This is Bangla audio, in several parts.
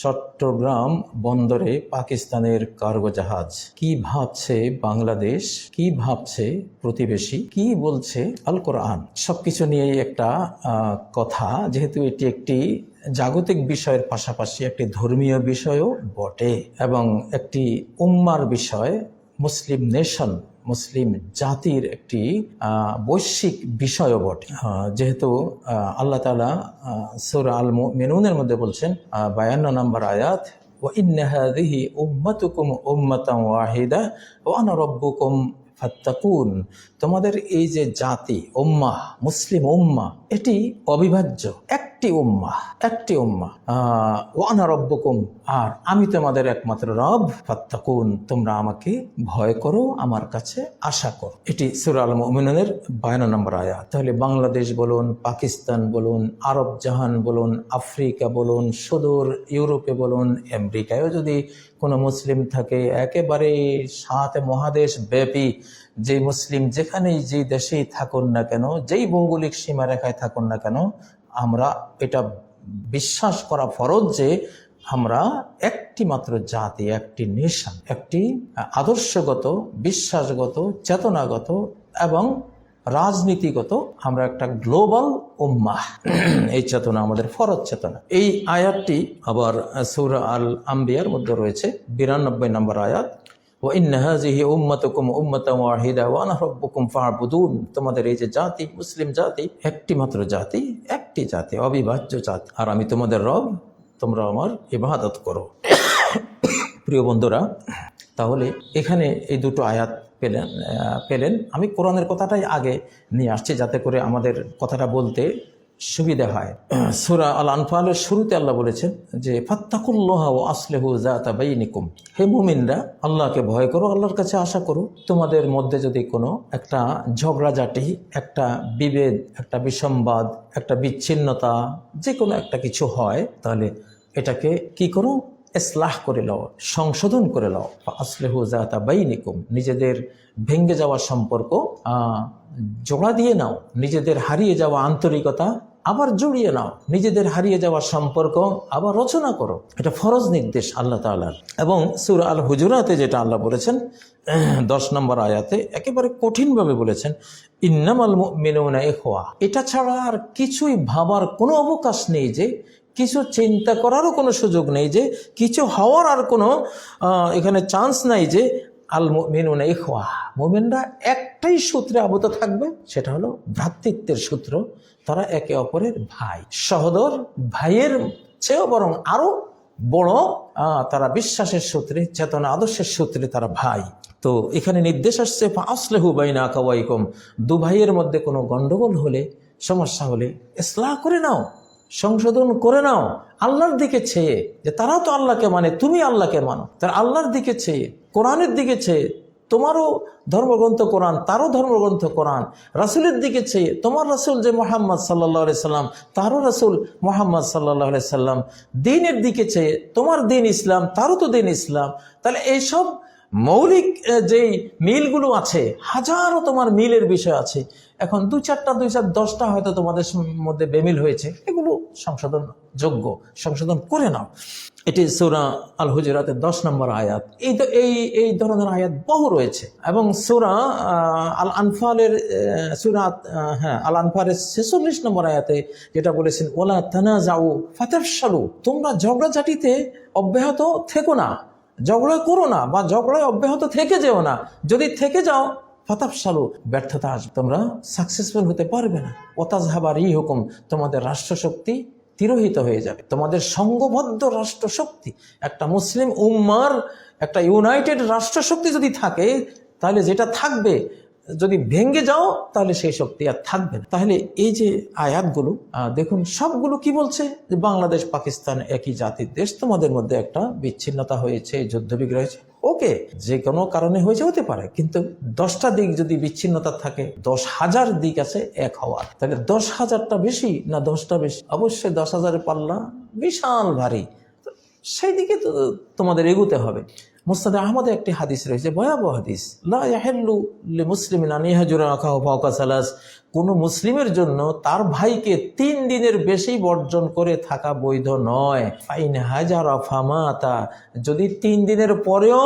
চট্টগ্রাম বন্দরে পাকিস্তানের কার্গো জাহাজ কি ভাবছে বাংলাদেশ, কি ভাবছে প্রতিবেশী, কি বলছে আল কোরআন, সবকিছু নিয়েই একটা কথা। যেহেতু এটি একটি জাগতিক বিষয়ের পাশাপাশি একটি ধর্মীয় বিষয়ও বটে এবং একটি উম্মার বিষয়, মুসলিম নেশন, মুসলিম জাতির একটি বৈশ্বিক বিষয়ও বটে। যেহেতু আল্লাহ তাআলা সূরা আল মুমিনুনের মধ্যে বলছেন 52 নম্বর আয়াত, ওয়া ইন্না হাযিহি উম্মাতুকুম উম্মাতান ওয়াহিদা ওয়া আনা রাব্বুকুম ফাত্তাকুন। তোমাদের এই যে জাতি উম্মাহ, মুসলিম উম্মাহ, এটি অবিভাজ্য একটি উম্মাহ, একটি উম্মাহ। ওয়া আনা রাব্বুকুম, আর আমি তোমাদের একমাত্র রব, ফাত্তাকুন, তোমরা আমাকে ভয় করো, আমার কাছে আশা করো। এটি সূরা আল মুমিনুনের 52 নম্বর আয়াত। তাহলে বাংলাদেশ বলুন, পাকিস্তান বলুন, আরব জাহান বলুন, আফ্রিকা বলুন, সুদূর ইউরোপে বলুন, আমেরিকায়ও যদি কোনো মুসলিম থাকে, একেবারে 7 মহাদেশ ব্যাপী যে মুসলিম যেখানেই যে দেশেই থাকুন না কেন, যেই ভৌগোলিক সীমারেখায় থাকুন না কেন, আমরা এটা বিশ্বাস করা ফরজ যে আমরা একটি মাত্র জাতি, একটি নেশন, একটি আদর্শগত, বিশ্বাসগত, চেতনাগত এবং রাজনীতিগত আমরা একটা গ্লোবাল উম্মাহ। এই চেতনা আমাদের ফরজ চেতনা। এই আয়াতটি আবার সূরা আল আম্বিয়ার মধ্যে রয়েছে 92 নম্বর আয়াত, ওয়া ইন্না হাযিহি উম্মাতুকুম উম্মাতান ওয়াহিদা ওয়া আনা রাব্বুকুম ফা'বুদুন। তোমাদের এই যে জাতি, মুসলিম জাতি, একটি মাত্র জাতি, একটি জাতি, অবিভাজ্য জাতি, আর আমি তোমাদের রব, তোমরা আমার ইবাদত করো। প্রিয় বন্ধুরা, তাহলে এখানে এই দুটো আয়াত পেলেন। আমি কোরআনের কথাটাই আগে নিয়ে আসছি যাতে করে আমাদের কথাটা বলতে সুবিধা হয়। সূরা আল আনফালের শুরুতে আল্লাহ বলেছেন যে ফাত্তাকুল্লাহ ওয়া আসলিহু যাতা বাইনিকুম, হে মুমিনরা আল্লাহকে ভয় করো, আল্লাহর কাছে আশা করো। তোমাদের মধ্যে যদি কোনো একটা ঝগড়াঝাটি, একটা বিভেদ, একটা বিসম্বাদ, একটা বিচ্ছিন্নতা, যে কোনো একটা কিছু হয়, তাহলে এটাকে কি করো? ইসলাহ করে নাও, সংশোধন করে নাও। আসলিহু যাতা বাইনিকুম, নিজেদের ভেঙ্গে যাওয়া সম্পর্ক জোড়া দিয়ে নাও, নিজেদের হারিয়ে যাওয়া আন্তরিকতা আবার জড়িয়ে নাও, নিজেদের হারিয়ে যাওয়া সম্পর্ক আবার রচনা করো। এটা ফরজ নির্দেশ আল্লাহ তাআলার। এবং সূরা আল হুজুরাতে যেটা আল্লাহ বলেছেন 10 নম্বর আয়াতে একেবারে কঠিনভাবে বলেছেন, ইন্নামাল মুমিনুনা ইখওয়া। এটা ছাড়া আর কিছুই ভাবার কোনো অবকাশ নেই, যে কিছু চিন্তা করারও কোনো সুযোগ নেই, যে কিছু হওয়ার আর কোনো এখানে চান্স নাই, যে আল মুমিনুনা ইখওয়া, মুমিনরা একটাই সূত্রে আবদ্ধ থাকবে, সেটা হলো ভ্রাতৃত্বের সূত্র। তারা একে অপরের ভাই, সহোদর, ভাইয়ের চেয়েও বরং আরো বড়, তারা বিশ্বাসের সূত্রে, চেতনা, আদর্শের সূত্রে তারা ভাই। তো এখানে নির্দেশ আসছে ফাসলিহু বাইনা আখাওয়াইকুম, দু ভাইয়ের মধ্যে কোনো গন্ডগোল হলে, সমস্যা হলে ইসলাহ করে নাও, সংশোধন করে নাও, আল্লাহর দিকে চেয়ে, যে তারা তো আল্লাহকে মানে, তুমি আল্লাহকে মানো, তার আল্লাহর দিকে চেয়ে, কোরআনের দিকে চেয়ে, তোমারও ধর্মগ্রন্থ কোরআন, তারও ধর্মগ্রন্থ কোরআন, রাসূলের দিকে চেয়ে, তোমার রাসূল যে মুহাম্মদ সাল্লাল্লাহু আলাইহি সাল্লাম, তারও রাসূল মুহাম্মদ সাল্লাল্লাহু আলাইহি সাল্লাম, দ্বীনের দিকে চেয়ে, তোমার দ্বীন ইসলাম, তারও তো দ্বীন ইসলাম। তাহলে এইসব মৌলিক যেই মিলগুলো আছে, হাজারো তোমার মিলের বিষয় আছে। এখন 2-4টা 10টা হয়তো তোমাদের মধ্যে বেমিল হয়েছে, এগুলো সংশোধন যোগ্য, সংশোধন করে নাও। এটি সূরা আল হুজুরাতের 10 নম্বর আয়াত। এই ধরনের আয়াত বহু রয়েছে। এবং সূরা আল আনফালের আল আনফালের 46 নম্বর আয়াতে যেটা বলেছেন, ওয়ালা তানাজাউ ফাতাফশালু, তোমরা ঝগড়াঝাটিতে অব্যাহত থেকো না, ঝগড়া করো না, বা ঝগড়ায় অব্যাহত থেকে যেও না। যদি থেকে যাও ফাতাফশালু, ব্যর্থতা আসবে, তোমরা সাকসেসফুল হতে পারবে না। ওয়াতাযহাবা রিহুকুম, তোমাদের রাষ্ট্রশক্তি তিরোহিত হয়ে যাবে, তোমাদের সংঘবদ্ধ রাষ্ট্রশক্তি, একটা মুসলিম উম্মার একটা ইউনাইটেড রাষ্ট্রশক্তি যদি থাকে, তাহলে যেটা থাকবে, যদি ভেঙে যাও তাহলে সেই শক্তি আর থাকবে না। তাহলে এই যে আয়াতগুলো দেখুন, সবগুলো কি বলছে, যে বাংলাদেশ পাকিস্তান একই জাতির দেশ, তোমাদের মধ্যে একটা বিচ্ছিন্নতা হয়েছে, যুদ্ধবিগ্রহ হয়েছে, ওকে, যে কোনো কারণে হয়েছে, হতে পারে, কিন্তু 10টা দিক যদি বিচ্ছিন্নতা থাকে, 10,000 দিক আছে এক হওয়ার। তাহলে 10,000টা বেশি না 10টা বেশি? অবশ্যই 10,000-এর পাল্লা বিশাল ভারী, সেই দিকে তো তোমাদের এগোতে হবে। মুসনাদ আহমদে একটি হাদিস রয়েছে, ভয়াবহ হাদিস, লা ইয়াহিল্লু লিমুসলিমিন আন ইয়াহজুরা আখাহু ফাওকা সালাস, কোনো মুসলিমের জন্য তার ভাইকে 3 দিনের বেশি বর্জন করে থাকা বৈধ নয়। ফাইন হাজারা ফামাতা, যদি 3 দিনের পরেও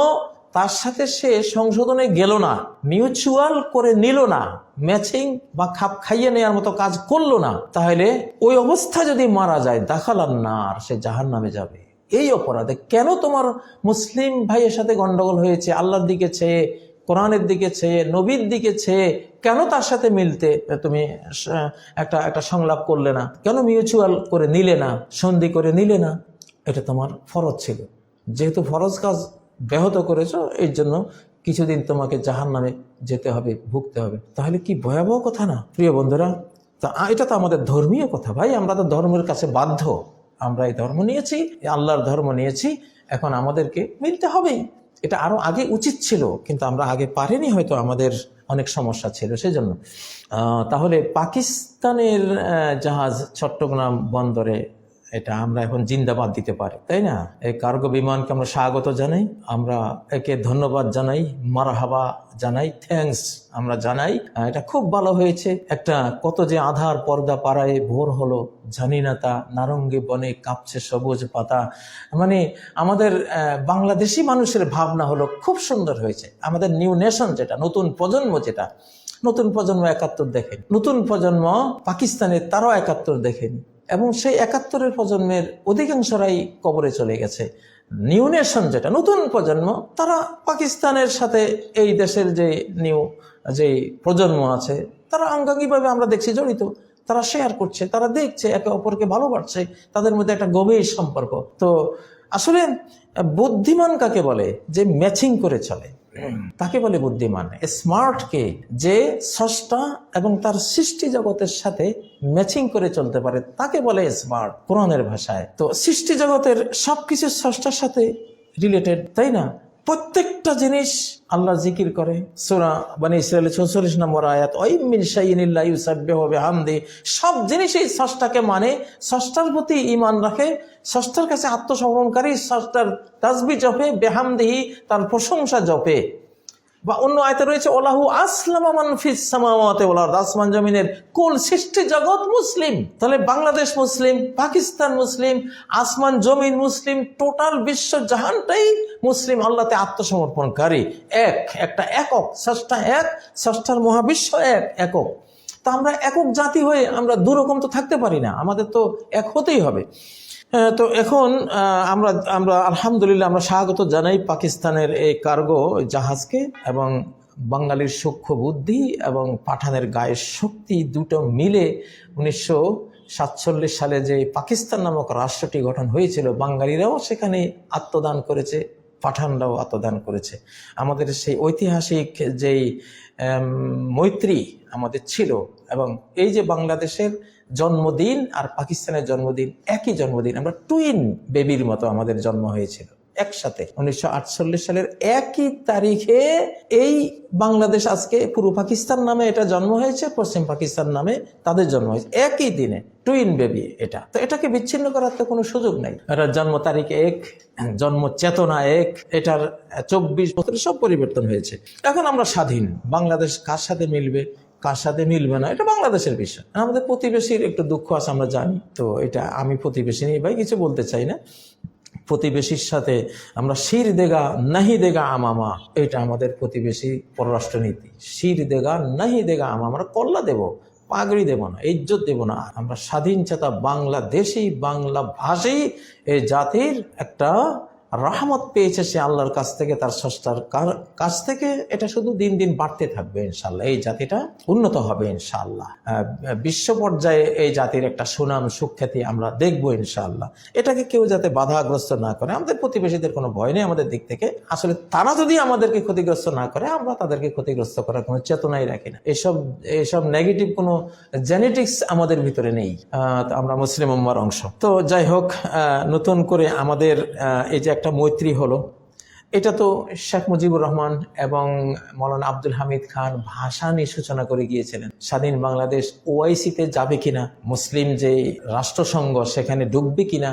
তার সাথে সে সংশোধনে গেল না, মিউচুয়াল করে নিল না, ম্যাচিং বা খাপ খাইয়ে নেওয়ার মতো কাজ করলো না, তাহলে ওই অবস্থা যদি মারা যায় দাখালান নার, সে জাহান্নামে যাবে। এই অপরাধে কেন তোমার মুসলিম ভাইয়ের সাথে গন্ডগোল হয়েছে, আল্লাহর দিকে চেয়ে, কোরআনের দিকে চেয়ে, নবীর দিকে চেয়ে, কেন তার সাথে মিলতে তুমি একটা সংলাপ করলে না, কেন মিউচুয়াল করে নিলে না, সন্ধি করে নিলে না? এটা তোমার ফরজ ছিল, যেহেতু ফরজ কাজ ব্যাহত করেছো, এর জন্য কিছুদিন তোমাকে জাহান্নামে যেতে হবে, ভুগতে হবে। তাহলে কি ভয়াবহ কথা না প্রিয় বন্ধুরা? তা এটা তো আমাদের ধর্মীয় কথা ভাই, আমরা তো ধর্মের কাছে বাধ্য, আমরা এই ধর্ম নিয়েছি, আল্লাহর ধর্ম নিয়েছি, এখন আমাদেরকে মিলতে হবেই। এটা আরো আগে উচিত ছিল, কিন্তু আমরা আগে পারিনি, হয়তো আমাদের অনেক সমস্যা ছিল সেজন্য। তাহলে পাকিস্তানের জাহাজ চট্টগ্রাম বন্দরে, এটা আমরা এখন জিন্দাবাদ দিতে পারি, তাই না? এই কার্গো বিমানকে আমরা স্বাগত জানাই, আমরা একে ধন্যবাদ জানাই, মারহাবা জানাই, থ্যাঙ্কস আমরা জানাই। এটা খুব ভালো হয়েছে। একটা কত যে আধার পর্দা পাড়ায় ভোর হলো, জানি না তা নারঙ্গি বনে কাঁপছে সবুজ পাতা, মানে আমাদের বাংলাদেশি মানুষের ভাবনা হলো খুব সুন্দর হয়েছে। আমাদের নিউ নেশন, যেটা নতুন প্রজন্ম, যেটা নতুন প্রজন্ম 71 দেখেন, নতুন প্রজন্ম পাকিস্তানের তারাও 71 দেখেন, এবং সেই 71-এর প্রজন্মের অধিকাংশরাই কবরে চলে গেছে। নিউ নেশন, যেটা নতুন প্রজন্ম, তারা পাকিস্তানের সাথে এই দেশের যে প্রজন্ম আছে, তারা আঙ্গাঙ্গিভাবে আমরা দেখছি জড়িত, তারা শেয়ার করছে, তারা দেখছে, একে অপরকে ভালোবাসছে, তাদের মধ্যে একটা গভীর সম্পর্ক। তো আসলে বুদ্ধিমান কাকে বলে? যে ম্যাচিং করে চলে, তাকে বলে বুদ্ধিমান। স্মার্ট কে? যে স্রষ্টা এবং তার সৃষ্টি জগতের সাথে ম্যাচিং করে চলতে পারে, তাকে বলে স্মার্ট কোরআনের ভাষায়। তো সৃষ্টি জগতের সবকিছু স্রষ্টার সাথে রিলেটেড, তাই না? প্রত্যেকটা জিনিস আল্লাহ জিকির করে। সূরা বনী ইসরাঈল 44 নম্বর আয়াত, ওয়াইম মিন শাইইন ইল্লা ইউসাব্বিহু বিহামদি, সব জিনিসই স্রষ্টাকে মানে, স্রষ্টার প্রতি ঈমান রাখে, স্রষ্টার কাছে আত্মসমর্পণকারী, স্রষ্টার তাসবিহ জপে, বিহামদিহি তার প্রশংসা জপে। বা অন্য আয়াতে রয়েছে, ওলাহু আসলামা মান ফিস সামাওয়াতি ওয়াল আরদ, আসমান জমিনের কুল সৃষ্টি জগৎ মুসলিম। তাহলে বাংলাদেশ মুসলিম, পাকিস্তান মুসলিম, আসমান জমিন মুসলিম, টোটাল বিশ্ব জাহানটাই মুসলিম, আল্লাহতে আত্মসমর্পণকারী। একটা একক স্রষ্টা, এক স্রষ্টার মহাবিশ্ব একক। তা আমরা একক জাতি হয়ে আমরা দুরকম তো থাকতে পারি না, আমাদের তো এক হতেই হবে। তো এখন আমরা আলহামদুলিল্লাহ আমরা স্বাগত জানাই পাকিস্তানের এই কার্গো জাহাজকে, এবং বাঙালির সূক্ষ্ম বুদ্ধি এবং পাঠানের গায়ের শক্তি দুটো মিলে 1947 সালে যে পাকিস্তান নামক রাষ্ট্রটি গঠন হয়েছিল, বাঙালিরাও সেখানে আত্মদান করেছে, পাঠানরাও আত্মদান করেছে। আমাদের সেই ঐতিহাসিক যেই মৈত্রী আমাদের ছিল, এবং এই যে বাংলাদেশের জন্মদিন আর পাকিস্তানের জন্মদিন একই জন্মদিন, আমরা টুইন বেবির মতো আমাদের জন্ম হয়েছিল একসাথে। 1948 সালের একই তারিখে এই বাংলাদেশ, আজকে পূর্ব পাকিস্তান নামে এটা জন্ম হয়েছে, পশ্চিম পাকিস্তান নামে তাদের জন্ম হয়েছে, একই দিনে, টুইন বেবি এটা। তো এটাকে বিচ্ছিন্ন করার তো কোনো সুযোগ নাই। এটার জন্ম তারিখ এক, জন্ম চেতনা এক, এটার 24 বছরে সব পরিবর্তন হয়েছে। এখন আমরা স্বাধীন, বাংলাদেশ কার সাথে মিলবে কার সাথে মিলবে না, এটা বাংলাদেশের বিষয়। আমাদের প্রতিবেশীর একটু দুঃখ আছে আমরা জানি, তো এটা আমি প্রতিবেশী নিয়ে ভাই কিছু বলতে চাই না। প্রতিবেশীর সাথে আমরা শির দেগা নাহি দেগা আমামা, এটা আমাদের প্রতিবেশী পররাষ্ট্রনীতি। শির দেগা নাহি দেগা আমামা, আমরা কল্লা দেব, পাগড়ি দেব না, ইজ্জত দেব না। আমরা স্বাধীন চেতা বাংলাদেশি, বাংলা ভাষী এই জাতির একটা রহমত পেয়েছে সে আল্লাহর কাছ থেকে, তার স্রষ্টার কাছ থেকে। এটা শুধু দিন দিন বাড়তে থাকবে ইনশাল্লাহ, এই জাতিটা উন্নত হবে ইনশাল্লাহ। বিশ্ব পর্যায়ে এই জাতির একটা সুনাম সুখ্যাতি আমরা দেখবো ইনশাল্লাহ। এটাকে কেউ যাতে বাধাগ্রস্ত না করে, আমাদের প্রতিবেশীদের কোনো ভয় নেই আমাদের দিক থেকে। আসলে তারা যদি আমাদেরকে ক্ষতিগ্রস্ত না করে, আমরা তাদেরকে ক্ষতিগ্রস্ত করার কোনো চেতনাই রাখি না। এসব নেগেটিভ কোনো জেনেটিক্স আমাদের ভিতরে নেই। আমরা মুসলিম উম্মার অংশ। তো যাই হোক, নতুন করে আমাদের এই যে একটা মৈত্রী হলো, এটা তো শেখ মুজিবুর রহমান এবং মৌলানা আব্দুল হামিদ খান ভাষা নিয়ে সূচনা করে গিয়েছিলেন। স্বাধীন বাংলাদেশ ওআইসিতে যাবে কিনা, মুসলিম যে রাষ্ট্রসংঘ সেখানে ঢুকবে কিনা,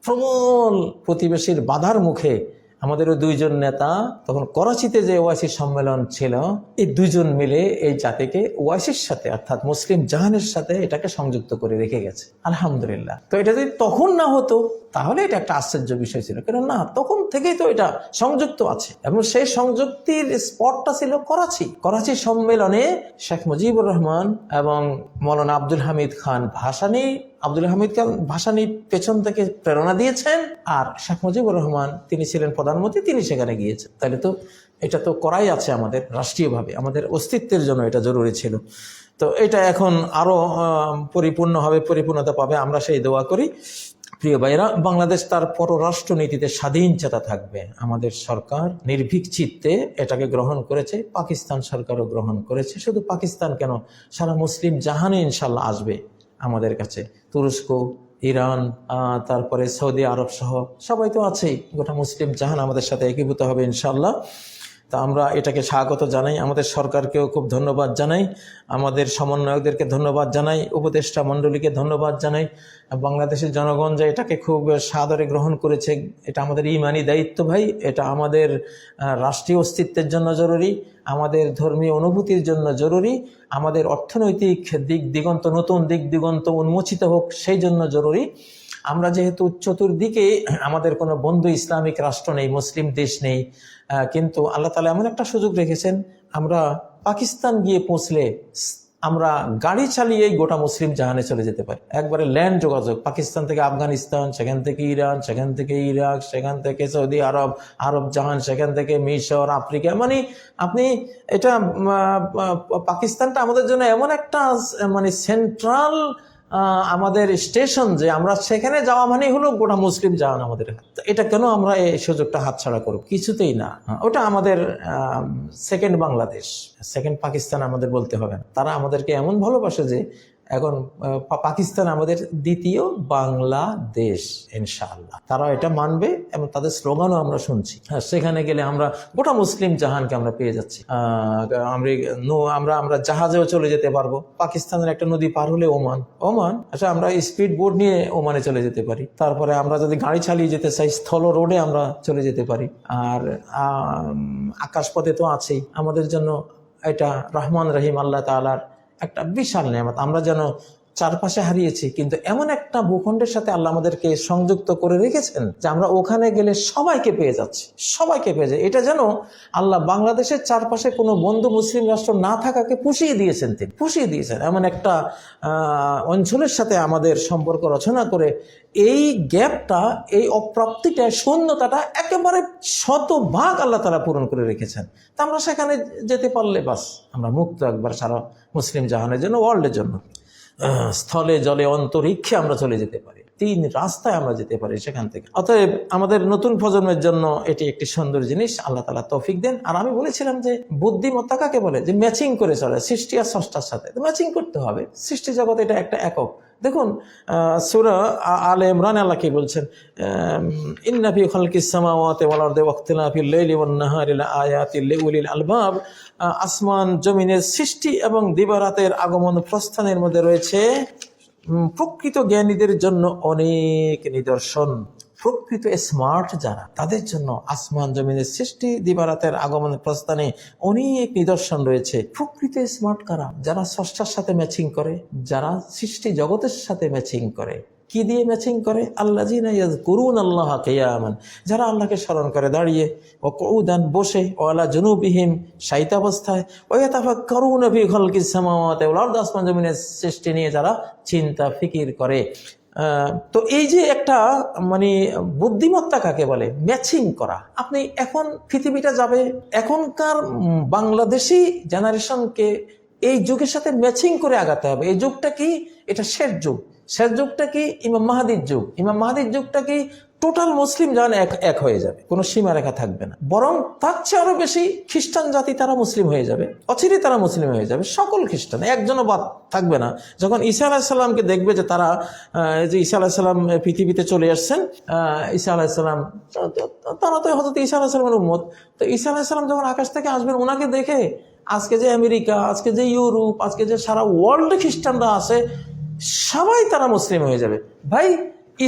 প্রবল প্রতিবেশীর বাধার মুখে আমাদের ওই দুইজন নেতা তখন করাচিতে যে ওয়াইসি সম্মেলন ছিল, এই দুইজন মিলে এই জাতিকে ওয়াইসির সাথে অর্থাৎ মুসলিম জাহানের সাথে এটাকে সংযুক্ত করে রেখে গেছে, আলহামদুলিল্লাহ। তো এটা যদি তখন না হতো তাহলে এটা একটা আশ্চর্য বিষয় ছিল, কেন না তখন থেকেই তো এটা সংযুক্ত আছে এবং সেই সংযুক্তির স্পটটা ছিল করাচি। করাচি সম্মেলনে শেখ মুজিবুর রহমান এবং মৌলানা আব্দুল হামিদ খান ভাসানী, আব্দুল হামিদ খান ভাসানী পেছন থেকে প্রেরণা দিয়েছেন, আর শেখ মুজিবুর রহমান তিনি ছিলেন প্রধানমন্ত্রী, তিনি সেখানে গিয়েছেন। তাহলে তো এটা তো করাই আছে আমাদের রাষ্ট্রীয়ভাবে, আমাদের অস্তিত্বের জন্য এটা জরুরি ছিল। তো এটা এখন আরো পরিপূর্ণ হবে, পরিপূর্ণতা পাবে, আমরা সেই দোয়া করি। প্রিয় ভাইরা, বাংলাদেশ তার পররাষ্ট্র নীতিতে স্বাধীন চেতা থাকবে। আমাদের সরকার নির্ভীক চিত্তে এটাকে গ্রহণ করেছে, পাকিস্তান সরকারও গ্রহণ করেছে। শুধু পাকিস্তান কেন, সারা মুসলিম জাহানে ইনশাল্লাহ আসবে আমাদের কাছে। তুরস্ক, ইরান, তারপরে সৌদি আরব সহ সবাই তো আছেই, গোটা মুসলিম জাহান আমাদের সাথে একীভূত হবে ইনশাল্লাহ। তা আমরা এটাকে স্বাগত জানাই, আমাদের সরকারকেও খুব ধন্যবাদ জানাই, আমাদের সমন্বয়কদেরকে ধন্যবাদ জানাই, উপদেষ্টা মণ্ডলীকে ধন্যবাদ জানাই। বাংলাদেশের জনগণ যে এটাকে খুব সাদরে গ্রহণ করেছে, এটা আমাদের ইমানি দায়িত্ব ভাই। এটা আমাদের রাষ্ট্রীয় অস্তিত্বের জন্য জরুরি, আমাদের ধর্মীয় অনুভূতির জন্য জরুরি, আমাদের অর্থনৈতিক দিক দিগন্ত, নতুন দিক দিগন্ত উন্মোচিত হোক সেই জন্য জরুরি। আমরা যেহেতু চতুর্দিকে আমাদের কোনো বন্ধু ইসলামিক রাষ্ট্র নেই, মুসলিম দেশ নেই, কিন্তু আল্লাহ তাআলা এমন একটা সুযোগ রেখেছেন, আমরা পাকিস্তান গিয়ে পৌঁছলে আমরা গাড়ি চালিয়ে গোটা মুসলিম জাহানে চলে যেতে পারি। একবারে ল্যান্ড যোগাযোগ, পাকিস্তান থেকে আফগানিস্তান, সেখান থেকে ইরান, সেখান থেকে ইরাক, সেখান থেকে সৌদি আরব, আরব জাহান, সেখান থেকে মিশর, আফ্রিকা। মানে আপনি এটা পাকিস্তানটা আমাদের জন্য এমন একটা মানে সেন্ট্রাল আমাদের স্টেশন, যে আমরা সেখানে যাওয়া মানে হলো গোটা মুসলিম জাহান আমাদের। এটা কেন আমরা এই সুযোগটা হাতছাড়া করব? কিছুতেই না। ওটা আমাদের সেকেন্ড বাংলাদেশ, সেকেন্ড পাকিস্তান আমাদের বলতে হবে না। তারা আমাদেরকে এমন ভালোবাসে যে এখন পাকিস্তান আমাদের দ্বিতীয় বাংলাদেশ ইনশাআল্লাহ। তারা এটা মানবে এবং তাদের স্লোগানও আমরা শুনছি। হ্যাঁ, সেখানে গেলে আমরা গোটা মুসলিম জাহানকে আমরা পেয়ে যাচ্ছি। আমরা জাহাজেও চলে যেতে পারবো। পাকিস্তানের একটা নদী পার হলে ওমান, আচ্ছা আমরা স্পিড বোট নিয়ে ওমানে চলে যেতে পারি। তারপরে আমরা যদি গাড়ি চালিয়ে যেতে চাই, স্থল রোডে আমরা চলে যেতে পারি। আর আকাশপথে তো আছেই। আমাদের জন্য এটা রহমান রহিম আল্লাহ তাআলার একটা বিশাল নেয়ামত। আমরা যেন চারপাশে হারিয়েছি, কিন্তু এমন একটা ভূখণ্ডের সাথে আল্লাহ আমাদেরকে সংযুক্ত করে রেখেছেন যে আমরা ওখানে গেলে সবাইকে পেয়ে যাচ্ছি, সবাইকে পেয়ে যাই। এটা যেন আল্লাহ বাংলাদেশের চারপাশে কোনো বন্ধু মুসলিম রাষ্ট্র না থাকাকে পুষিয়ে দিয়েছেন, তিনি পুষিয়ে দিয়েছেন। এমন একটা অঞ্চলের সাথে আমাদের সম্পর্ক রচনা করে এই গ্যাপটা, এই অপ্রাপ্তিটা, শূন্যতাটা একেবারে শতভাগ আল্লাহ তাআলা পূরণ করে রেখেছেন। তা আমরা সেখানে যেতে পারলে বাস আমরা মুক্ত একবার সারা মুসলিম জাহানের জন্য, ওয়ার্ল্ডের জন্য। স্থলে, জলে, অন্তরিক্ষে আমরা চলে যেতে পারি, 3 রাস্তায় আমরা যেতে পারি সেখান থেকে। অতএব আমাদের নতুন প্রজন্মের জন্য এটি একটি সুন্দর জিনিস, আল্লাহ তাআলা তৌফিক দেন। আর আমি বলেছিলাম যে বুদ্ধিমত্তা কাকে বলে, যে ম্যাচিং করে চলে সৃষ্টি আর স্রষ্টার সাথে। ম্যাচিং করতে হবে, সৃষ্টি জগৎ এটা একটা একক। দেখুন সূরা আলে ইমরান আল্লাহ কি বলছেন, ইন্না ফি খালকিস সামাওয়াতি ওয়াল আরদি ওয়াখতিলাফিল লাইলি ওয়ান নাহারি লাআয়াতিল লিউলিল আলবাব। আসমান জমিনের সৃষ্টি এবং দিবারাতের আগমন প্রস্থানের মধ্যে রয়েছে প্রকৃত জ্ঞানীদের জন্য অনেক নিদর্শন। প্রকৃত স্মার্ট যারা, তাদের জন্য আসমান জমিনের সৃষ্টি, দিবারাতের আগমন প্রস্থানে অনেক নিদর্শন রয়েছে। প্রকৃত স্মার্ট কারা? যারা স্রষ্টার সাথে ম্যাচিং করে, যারা সৃষ্টি জগতের সাথে ম্যাচিং করে। কি দিয়ে ম্যাচিং করে? আল্লাযীনা ইয়াযকুরুনাল্লাহা কিয়ামান, যারা আল্লাহকে স্মরণ করে দাঁড়িয়ে, ওয়া কুউদান বসে, ওয়া আলা জুনুবিহিম শায়িত অবস্থায়, ওয়া ইয়াতাফাক্কারুনা ফি খালকিস সামাওয়াতি ওয়াল আরদি, আসমান জমিনের সৃষ্টি নিয়ে যারা চিন্তা ফিকির করে। তো এই যে একটা মানে বুদ্ধিমত্তা কাকে বলে, ম্যাচিং করা। আপনি এখন পৃথিবীটা যাবে, এখনকার বাংলাদেশি জেনারেশনকে এই যুগের সাথে ম্যাচিং করে আগাতে হবে। এই যুগটা কি? এটা শেষ যুগ। শেষ যুগটা কি? ইমাম মাহাদির যুগ। ইমাম মাহাদির যুগটা কি? টোটাল মুসলিম জাহান এক হয়ে যাবে, কোনো সীমারেখা থাকবে না। বরং তার চেয়ে আরো বেশি খ্রিস্টান জাতি তারা মুসলিম হয়ে যাবে, অচিরে তারা মুসলিম হয়ে যাবে। সকল খ্রিস্টান, একজনও বাদ থাকবে না। যখন ঈসা আলাইহিস সালামকে দেখবে যে তারা, যে ঈসা আলাইহিস সালাম পৃথিবীতে চলে আসছেন, ঈসা আলাইহিস সালাম, তারা তো হযরত ঈসা আলাইহিস সালামের উম্মত। তো ঈসা আলাইহিস সালাম যখন আকাশ থেকে আসবেন, ওনাকে দেখে আজকে যে আমেরিকা, আজকে যে ইউরোপ, আজকে যে সারা ওয়ার্ল্ডে খ্রিস্টানরা আছে, সবাই তারা মুসলিম হয়ে যাবে। ভাই,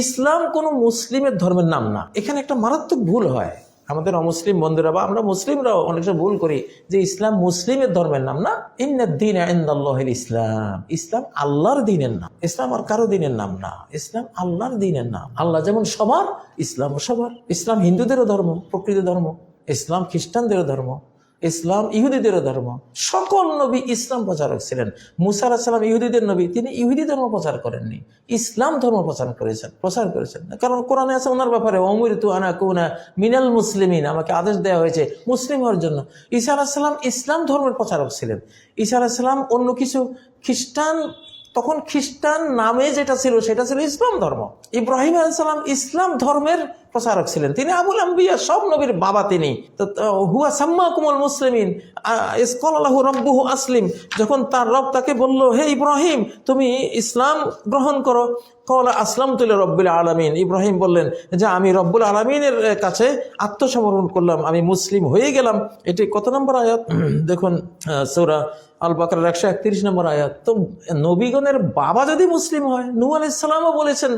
ইসলাম কোনো মুসলিমের ধর্মের নাম না। এখানে একটা মারাত্মক ভুল হয়। আমাদের অমুসলিম বন্ধুরা বা আমরা মুসলিমরাও অনেকটা ভুল করি যে ইসলাম মুসলিমের ধর্মের নাম না। ইন্নাদ-দীনা ইনদাল্লাহিল ইসলাম, ইসলাম আল্লাহর দ্বীনের নাম, ইসলাম আর কারো দ্বীনের নাম না, ইসলাম আল্লাহর দ্বীনের নাম। আল্লাহ যেমন সবার, ইসলামও সবার। ইসলাম হিন্দুদেরও ধর্ম, প্রকৃত ধর্ম। ইসলাম খ্রিস্টানদেরও ধর্ম, ইসলাম ইহুদিদেরও ধর্ম। সকল নবী ইসলাম প্রচারক ছিলেন। মুসা আলাইহিস সালাম ইহুদিদের নবী, তিনি ইহুদি ধর্ম প্রচার করেননি, ইসলাম ধর্ম প্রচার করেছেন। কারণ কোরআনে আছে ওনার ব্যাপারে, উমিরতু আন আকুনা মিনাল মুসলিমিন, আমাকে আদেশ দেওয়া হয়েছে মুসলিম হওয়ার জন্য। ঈসা আলাইহিস সালাম ইসলাম ধর্মের প্রচারক ছিলেন। ঈসা আলাইহিস সালাম অন্য কিছু খ্রিস্টান, তখন খ্রিস্টান নামে যেটা ছিল সেটা ছিল ইসলাম ধর্ম। ইব্রাহিম আলাইহিস সালাম ইসলাম ধর্মের প্রচারক ছিলেন, তিনি আবুল আম্বিয়া, সব নবীর বাবা তিনি। হুয়া সাম্মাকুমুল মুসলিমিন ইজ ক্বালা লাহু রাব্বুহু আসলিম, যখন তার রব তাকে বলল হে ইব্রাহিম তুমি ইসলাম গ্রহণ করো, ক্বালা আসলামতু লিরাব্বিল আলামিন, ইব্রাহিম বললেন যে আমি রব্বুল আলামিনের কাছে আত্মসমর্পণ করলাম, আমি মুসলিম হয়ে গেলাম। এটি কত নম্বর আয়াত দেখুন, সূরা আল বাকারার 131 নম্বর আয়াত। তো নবীগণের বাবা যদি মুসলিম হয়, নূহ আলাইহিস সালামও বলেছেন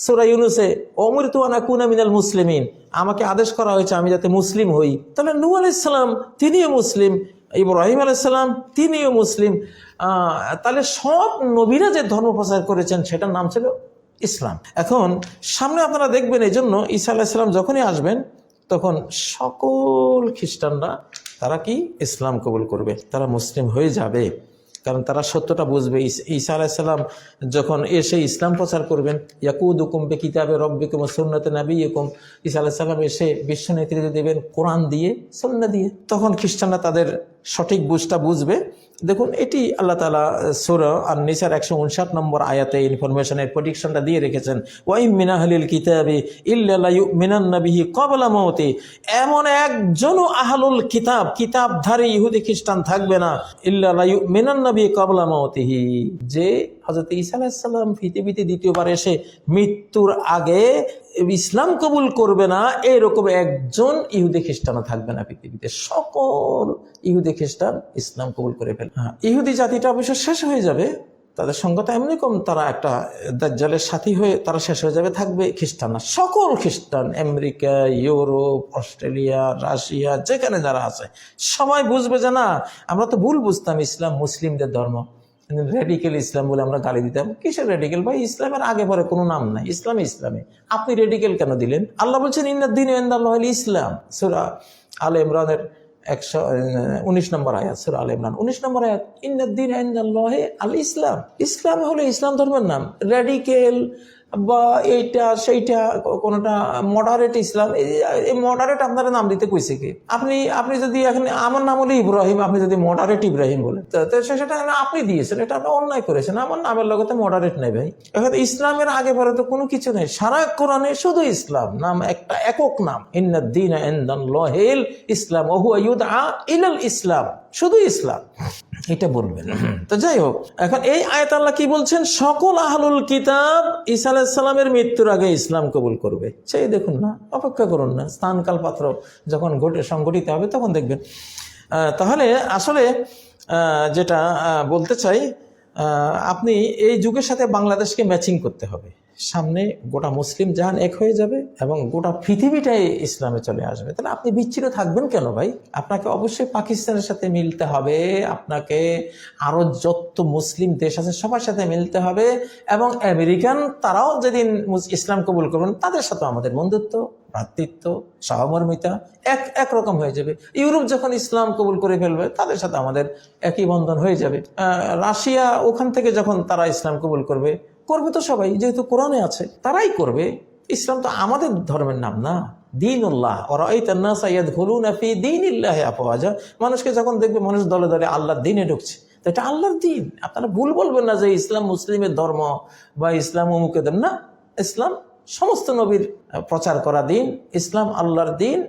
সূরা ইউনূসে, উমিরতু আন আকুনা মিনাল মুসলিমিন, আমাকে আদেশ করা হয়েছে আমি যাতে মুসলিম হই। তাহলে নূহ আলাইহিস সালাম তিনিও মুসলিম, ইব্রাহিম আলাইহিস সালাম তিনিও মুসলিম। তাহলে সব নবীরা যে ধর্ম প্রচার করেছেন সেটার নাম ছিল ইসলাম। এখন সামনে আপনারা দেখবেন, এই জন্য ঈসা আলাইহিস সালাম যখনই আসবেন তখন সকল খ্রিস্টানরা তারা কি ইসলাম কবুল করবে, তারা মুসলিম হয়ে যাবে, কারণ তারা সত্যটা বুঝবে। ঈসা আলাইহিস সালাম যখন এসে ইসলাম প্রচার করবেন, ইয়াকুদুকুম বিকিতাবে রব্বিকুম ওয়া সুন্নাতি নাবিয়্যিকুম, ঈসা আলাইহিস সালাম এসে বিশ্ব নেতৃত্ব দেবেন কোরআন দিয়ে, সুন্নাহ দিয়ে, তখন খ্রিস্টানরা তাদের সঠিক বুঝটা বুঝবে। দেখুন এটি আল্লাহ তাআলা সূরা আন-নিসার 159 নম্বর আয়াতে ইনফরমেশনের প্রেডিকশনটা দিয়ে রেখেছেন, ওয়া ইম মিন আহলিল কিতাবি ইল্লা লা ইউমিনান্না বিহি ক্বাবলা মাউতি, এমন একজনও আহলুল কিতাব, কিতাবধারী ইহুদি খ্রিস্টান থাকবে না, ইল্লা লা ইউমিনান্না বিহি ক্বাবলা মাউতিহি, যে হযরত ঈসা আলাইহিস সালাম পৃথিবীতে দ্বিতীয়বার এসে মৃত্যুর আগে ইসলাম কবুল করবে না, এরকম একজন ইহুদি খ্রিস্টানও থাকবে না পৃথিবীতে। সকল ইহুদি খ্রিস্টান ইসলাম কবুল করে ফেলবে। ইহুদি জাতিটা অবশ্য শেষ হয়ে যাবে, তাদের সংখ্যাটা এমনি কম, তারা একটা দাজ্জালের সাথী হয়ে তারা শেষ হয়ে যাবে, থাকবে খ্রিস্টানরা। সকল খ্রিস্টান আমেরিকা, ইউরোপ, অস্ট্রেলিয়া, রাশিয়া, যেখানে যারা আছে সবাই বুঝবে যে না, আমরা তো ভুল বুঝতাম ইসলাম মুসলিমদের ধর্ম, রেডিক্যাল ইসলাম বলে আমরা গালি দিতাম। কিসের রেডিক্যাল ভাই? ইসলামের আগে পরে কোনো নাম নাই, ইসলামে ইসলামে আপনি রেডিক্যাল কেন দিলেন? আল্লাহ বলছেন ইন্নাদ-দীনা ইনদাল্লাহিল ইসলাম, সূরা আলে ইমরানের 119 নম্বর আয়াত, সূরা আলে ইমরান 19 নম্বর আয়াত, ইন্নাদ-দীনা ইনদাল্লাহি আল ইসলাম, ইসলাম হলো ইসলাম ধর্মের নাম। রেডিক্যাল বা এইটা সেইটা কোনটা মডারেট ইসলাম, এই মডারেট আপনারা নাম দিতে কইছে কি? আপনি যদি এখন আমার নাম হলো ইব্রাহিম, আপনি যদি মডারেট ইব্রাহিম বলে সেটা আপনি দিয়েছেন, এটা আপনি অন্যায় করেছেন। আমার নামের লগতে মডারেট নেই ভাই। এখন ইসলামের আগে পরে তো কোনো কিছু নেই, সারা কোরআনে শুধু ইসলাম নাম, একটা একক নাম, ইন্নাদ-দীনা ইনদাল্লাহিল ইসলাম ওয়া হুয়া ইউদআ ইলাল ইসলাম, শুধু ইসলাম, এটা বলবেন। তো যাই হোক, এখন এই আয়াত আল্লাহ কি বলছেন? সকল আহলুল কিতাব ঈসা আলাইহিস সালামের মৃত্যুর আগে ইসলাম কবুল করবে। সেই দেখুন না, অপেক্ষা করুন না, স্থান কাল পাত্র যখন সংগঠিত হবে তখন দেখবেন। তাহলে আসলে যেটা বলতে চাই, আপনি এই যুগের সাথে বাংলাদেশকে ম্যাচিং করতে হবে। সামনে গোটা মুসলিম জাহান এক হয়ে যাবে এবং গোটা পৃথিবীটাই ইসলামে চলে আসবে। তাহলে আপনি বিচ্ছিন্ন থাকবেন কেন ভাই? আপনাকে অবশ্যই পাকিস্তানের সাথে মিলতে হবে, আপনাকে আরো যত মুসলিম দেশ আছে সবার সাথে মিলতে হবে, এবং আমেরিকান তারাও যেদিন ইসলাম কবুল করবেন তাদের সাথে আমাদের বন্ধুত্ব, ভ্রাতৃত্ব, সহমর্মিতা একরকম হয়ে যাবে। ইউরোপ যখন ইসলাম কবুল করে ফেলবে তাদের সাথে আমাদের একই বন্ধন হয়ে যাবে। রাশিয়া ওখান থেকে যখন তারা ইসলাম কবুল করবে তো সবাই, যেহেতু কোরআনে আছে তারাই করবে। ইসলাম তো আমাদের ধর্মের নাম না, দীনুল্লাহ, ওয়ারাআইতান নাসা ইয়াদখুলুনা ফি দীনিল্লাহি আফওয়াজা, মানুষকে যখন দেখবে মানুষ দলে দলে আল্লাহর দ্বীনে ঢুকছে, তো এটা আল্লাহর দ্বীন। আপনারা ভুল বলবেন না যে ইসলাম মুসলিমের ধর্ম বা ইসলাম অমুকের ধর্ম, না, ইসলাম সমস্ত নবীর প্রচার করা দিন, ইসলাম আল্লাহর দিন,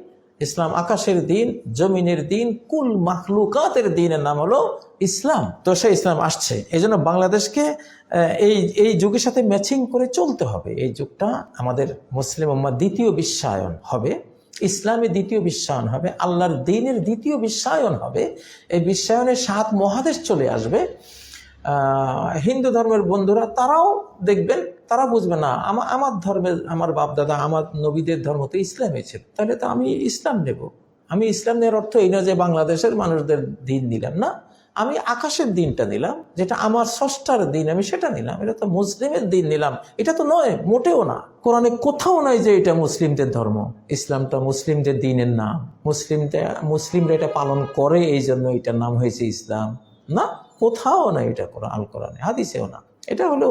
ইসলাম আকাশের দিন, জমিনের দিন, কুল মাখলুকাতের দিনের নাম হলো ইসলাম। তো সেই ইসলাম আসছে, এই জন্য বাংলাদেশকে এই যুগের সাথে ম্যাচিং করে চলতে হবে। এই যুগটা আমাদের মুসলিম উম্মার দ্বিতীয় বিশ্বায়ন হবে, ইসলামের দ্বিতীয় বিশ্বায়ন হবে, আল্লাহর দ্বীনের দ্বিতীয় বিশ্বায়ন হবে। এই বিশ্বায়নে 7 মহাদেশ চলে আসবে। হিন্দু ধর্মের বন্ধুরা তারাও দেখবেন তারা বুঝবে না আমার ধর্মের, আমার বাপ দাদা, আমার নবীদের ধর্ম তো ইসলামই ছিল, তাহলে তো আমি ইসলাম নেব। আমি ইসলাম নেওয়ার অর্থ এই না যে বাংলাদেশের মানুষদের দিন নিলাম না, আমি আকাশের দিনটা নিলাম, যেটা আমার স্রষ্টার দিন, আমি সেটা নিলাম। এটা তো মুসলিমের দিন নিলাম, এটা তো নয়, মোটেও না। কোরআনে কোথাও নয় যে এটা মুসলিমদের ধর্ম। ইসলামটা মুসলিমদের দিনের নাম, মুসলিমরা এটা পালন করে, এই জন্য এটার নাম হয়েছে ইসলাম। না, কোথাও না এটা আল কোরআনে, হাদিসেও না। এটা হলো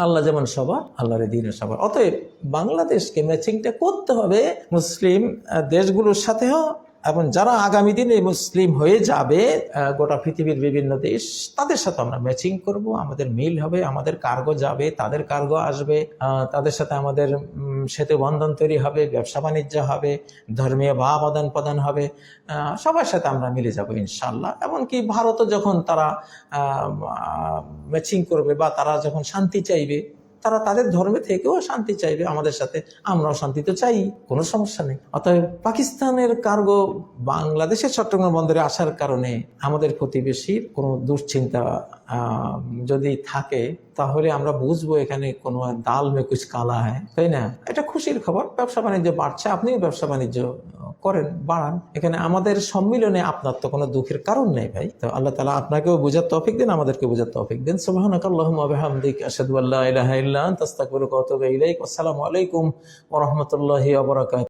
আল্লাহ যেমন সবার, আল্লাহর দিনের সবার। অতএব বাংলাদেশকে ম্যাচিংটা করতে হবে মুসলিম দেশগুলোর সাথেও, এবং যারা আগামী দিনে মুসলিম হয়ে যাবে গোটা পৃথিবীর বিভিন্ন দেশ, তাদের সাথে আমরা ম্যাচিং করব, আমাদের মিল হবে, আমাদের কার্গো যাবে, তাদের কার্গো আসবে, তাদের সাথে আমাদের সেতু বন্ধন তৈরি হবে, ব্যবসা বাণিজ্য হবে, ধর্মীয় ভাব আদান প্রদান হবে, সবার সাথে আমরা মিলে যাব ইনশাল্লাহ। এমনকি ভারতও যখন তারা ম্যাচিং করবে বা তারা যখন শান্তি চাইবে, তারা তাদের ধর্মে থেকেও শান্তি চাইবে আমাদের সাথে, আমরাও শান্তি তো চাই, কোনো সমস্যা নেই। অতএব পাকিস্তানের কার্গো বাংলাদেশের চট্টগ্রাম বন্দরে আসার কারণে আমাদের প্রতিবেশীর কোনো দুশ্চিন্তা যদি থাকে, তাহলে আমরা বুঝবো এখানে কোনো দাল মে কুছ কালা হয়, তাই না? এটা খুশির খবর, ব্যবসা বাণিজ্য বাড়ছে, আপনিও ব্যবসা বাণিজ্য করেন, বাড়ান। এখানে আমাদের সম্মিলনে আপনার তো কোনো দুঃখের কারণ নেই ভাই। তো আল্লাহ তাআলা আপনাকেও বোঝার তৌফিক দেন, আমাদেরকে বোঝার তৌফিক দেন। সুবহানাকাল্লাহুম্মা ওয়া বিহামদিকা আশহাদু আল্লা ইলাহা ইল্লা আনতা আস্তাগফিরুকা ওয়া আতুবু ইলাইক। আসসালামু আলাইকুম ওয়া রাহমাতুল্লাহি ওয়া বারাকাতুহু।